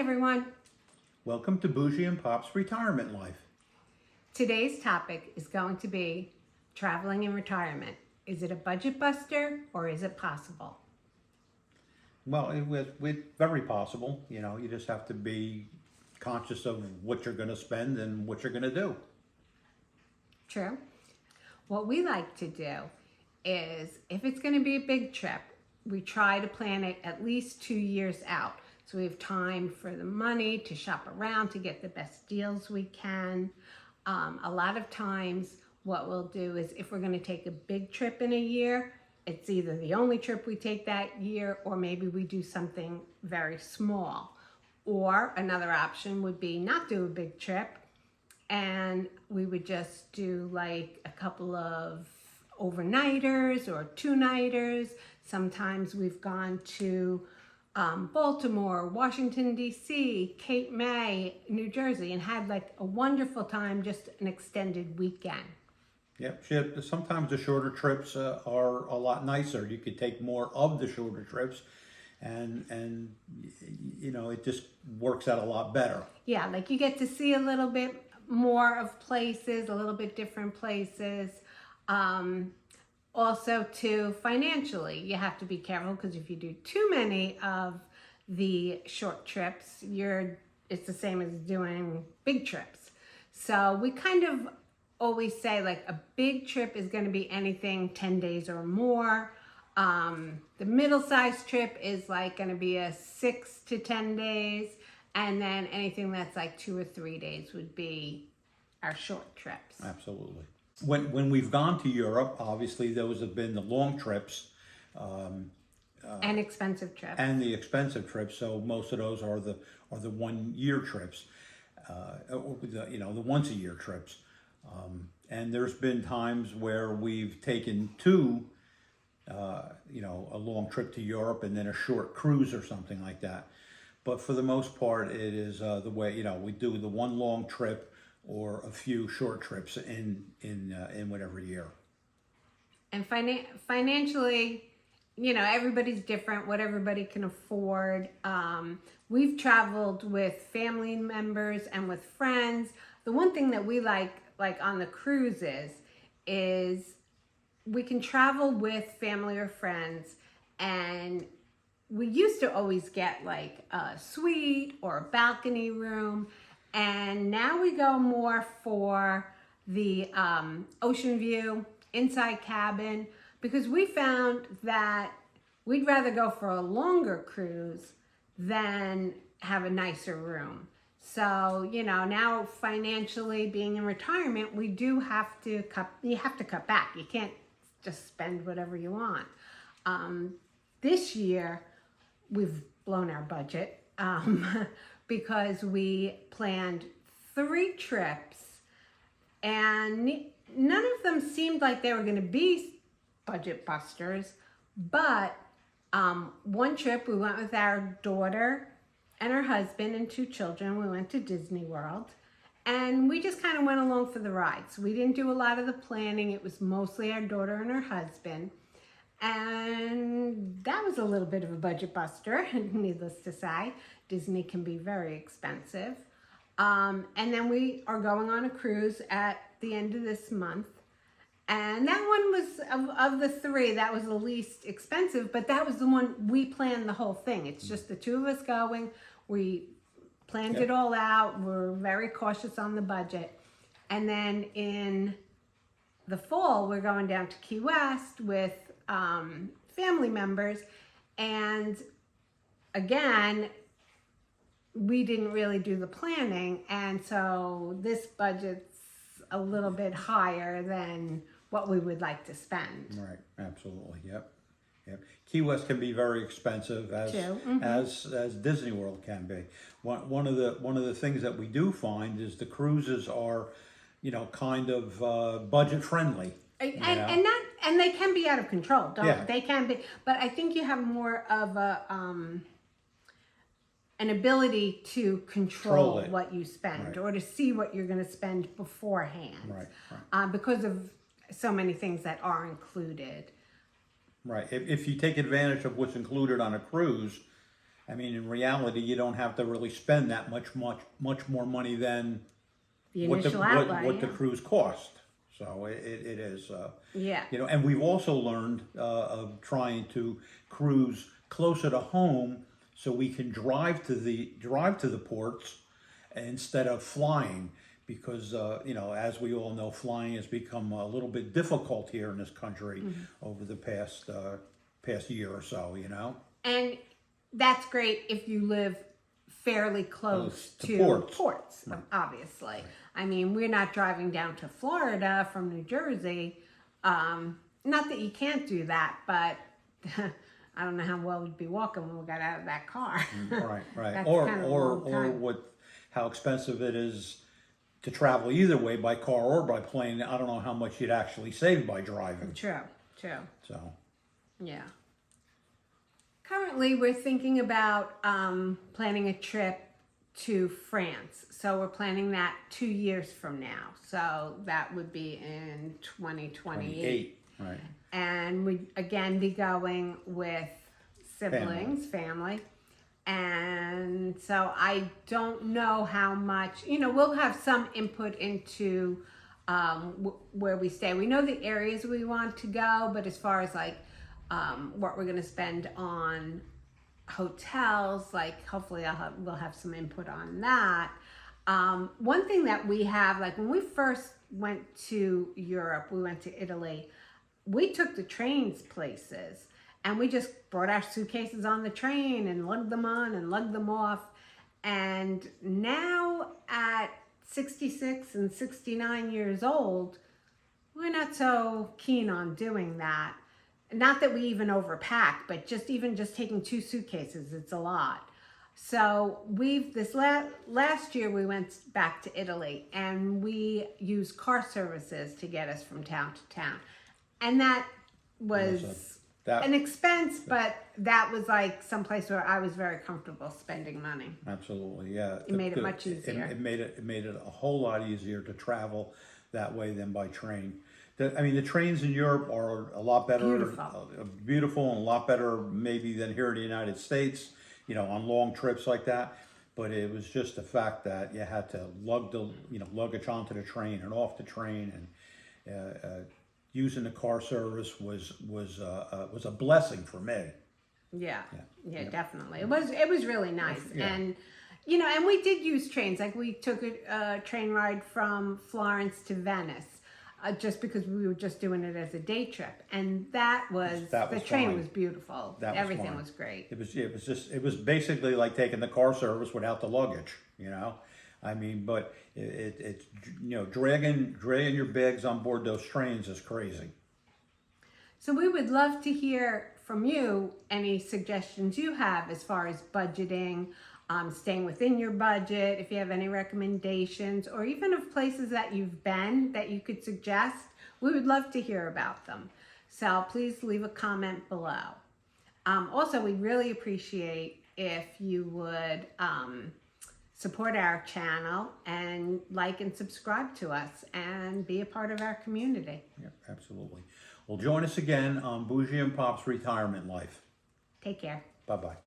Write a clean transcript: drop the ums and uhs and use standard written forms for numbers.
everyone. Welcome to Boujee Pops Retirement Life. Today's topic is going to be traveling in retirement. Is it a budget buster or is it possible? Well, it's very possible. You know, you just have to be conscious of what you're going to spend and what you're going to do. True. What we like to do is, if it's going to be a big trip, we try to plan it at least 2 years out. So we have time for the money to shop around to get the best deals we can. A lot of times what we'll do is, if we're going to take a big trip in a year, it's either the only trip we take that year, or maybe we do something very small. Or another option would be not do a big trip, and we would just do like a couple of overnighters or 2-nighters. Sometimes we've gone to Baltimore, Washington, D.C., Cape May, New Jersey, and had like a wonderful time, just an extended weekend. Yep. Sometimes the shorter trips are a lot nicer. You could take more of the shorter trips, and you know, it just works out a lot better. Yeah, like you get to see a little bit more of places, a little bit different places. Also, too, financially, you have to be careful, because if you do too many of the short trips, it's the same as doing big trips. So we kind of always say, like, a big trip is going to be anything 10 days or more. The middle-sized trip is like going to be a 6 to 10 days, and then anything that's like 2 or 3 days would be our short trips. Absolutely. When we've gone to Europe, obviously those have been the long trips. And expensive trips. And the expensive trips. So most of those are the 1 year trips, the once a year trips. And there's been times where we've taken two, a long trip to Europe and then a short cruise or something like that. But for the most part, it is the way, we do the one long trip or a few short trips in whatever year. And financially, everybody's different, what everybody can afford. We've traveled with family members and with friends. The one thing that we like on the cruises, is we can travel with family or friends, and we used to always get like a suite or a balcony room. And now we go more for the ocean view, inside cabin, because we found that we'd rather go for a longer cruise than have a nicer room. So, now financially, being in retirement, we do have to cut back. You can't just spend whatever you want. This year, we've blown our budget. Because we planned 3 trips, and none of them seemed like they were going to be budget busters. But one trip, we went with our daughter and her husband and 2 children. We went to Disney World, and we just kind of went along for the ride. So we didn't do a lot of the planning. It was mostly our daughter and her husband. And that was a little bit of a budget buster, needless to say. Disney can be very expensive. And then we are going on a cruise at the end of this month. And that one was, of the 3, that was the least expensive, but that was the one we planned the whole thing. It's just the 2 of us going. We planned it all out. We're very cautious on the budget. And then in the fall, we're going down to Key West with family members, and again, we didn't really do the planning, and so this budget's a little bit higher than what we would like to spend. Right, absolutely, yep. Key West can be very expensive, as Disney World can be. One of the things that we do find is the cruises are, kind of budget friendly. And they can be out of control, they can be, but I think you have more of an ability to control what you spend, or to see what you're going to spend beforehand, because of so many things that are included. Right. If you take advantage of what's included on a cruise, I mean, in reality, you don't have to really spend that much more money than The what the initial outlay. what the Yeah. cruise cost. So it is, Yeah. you know, and we've also learned of trying to cruise closer to home so we can drive to the ports instead of flying, because you know, as we all know, flying has become a little bit difficult here in this country over the past year or so, you know. And that's great if you live fairly close To to ports. obviously. I mean, we're not driving down to Florida from New Jersey. Not that you can't do that, but I don't know how well we'd be walking when we got out of that car. Right. That's or kind of a or long or time. how expensive it is to travel either way, by car or by plane. I don't know how much you'd actually save by driving. True. So Yeah. Currently, we're thinking about planning a trip to France. So we're planning that 2 years from now. So that would be in 2028. Right. And we again be going with siblings, family. And so I don't know how much, you know, we'll have some input into where we stay. We know the areas we want to go, but as far as like what we're going to spend on hotels, like hopefully we'll have some input on that. One thing that we have, like when we first went to Europe, we went to Italy, we took the trains places and we just brought our suitcases on the train and lugged them on and lugged them off. And now at 66 and 69 years old, we're not so keen on doing that. Not that we even overpack, but just taking 2 suitcases, it's a lot. So this last year we went back to Italy and we used car services to get us from town to town. And that was an expense, but that was like someplace where I was very comfortable spending money. Absolutely, yeah. It made it much easier. It made it a whole lot easier to travel that way than by train. I mean, the trains in Europe are a lot better, beautiful, and a lot better maybe than here in the United States, you know, on long trips like that. But it was just the fact that you had to lug the luggage onto the train and off the train, and using the car service was a blessing for me. Yeah, definitely. It was really nice. And you know, and we did use trains. Like we took a train ride from Florence to Venice. Just because we were just doing it as a day trip, and the train was beautiful. Everything was great. It was basically like taking the car service without the luggage, you know. I mean, but it's you know, dragging your bags on board those trains is crazy. So we would love to hear from you any suggestions you have as far as budgeting, staying within your budget, if you have any recommendations, or even of places that you've been that you could suggest. We would love to hear about them. So please leave a comment below. Also, we'd really appreciate if you would support our channel and like and subscribe to us and be a part of our community. Yeah, absolutely. Well, join us again on Boujee and Pops Retirement Life. Take care. Bye-bye.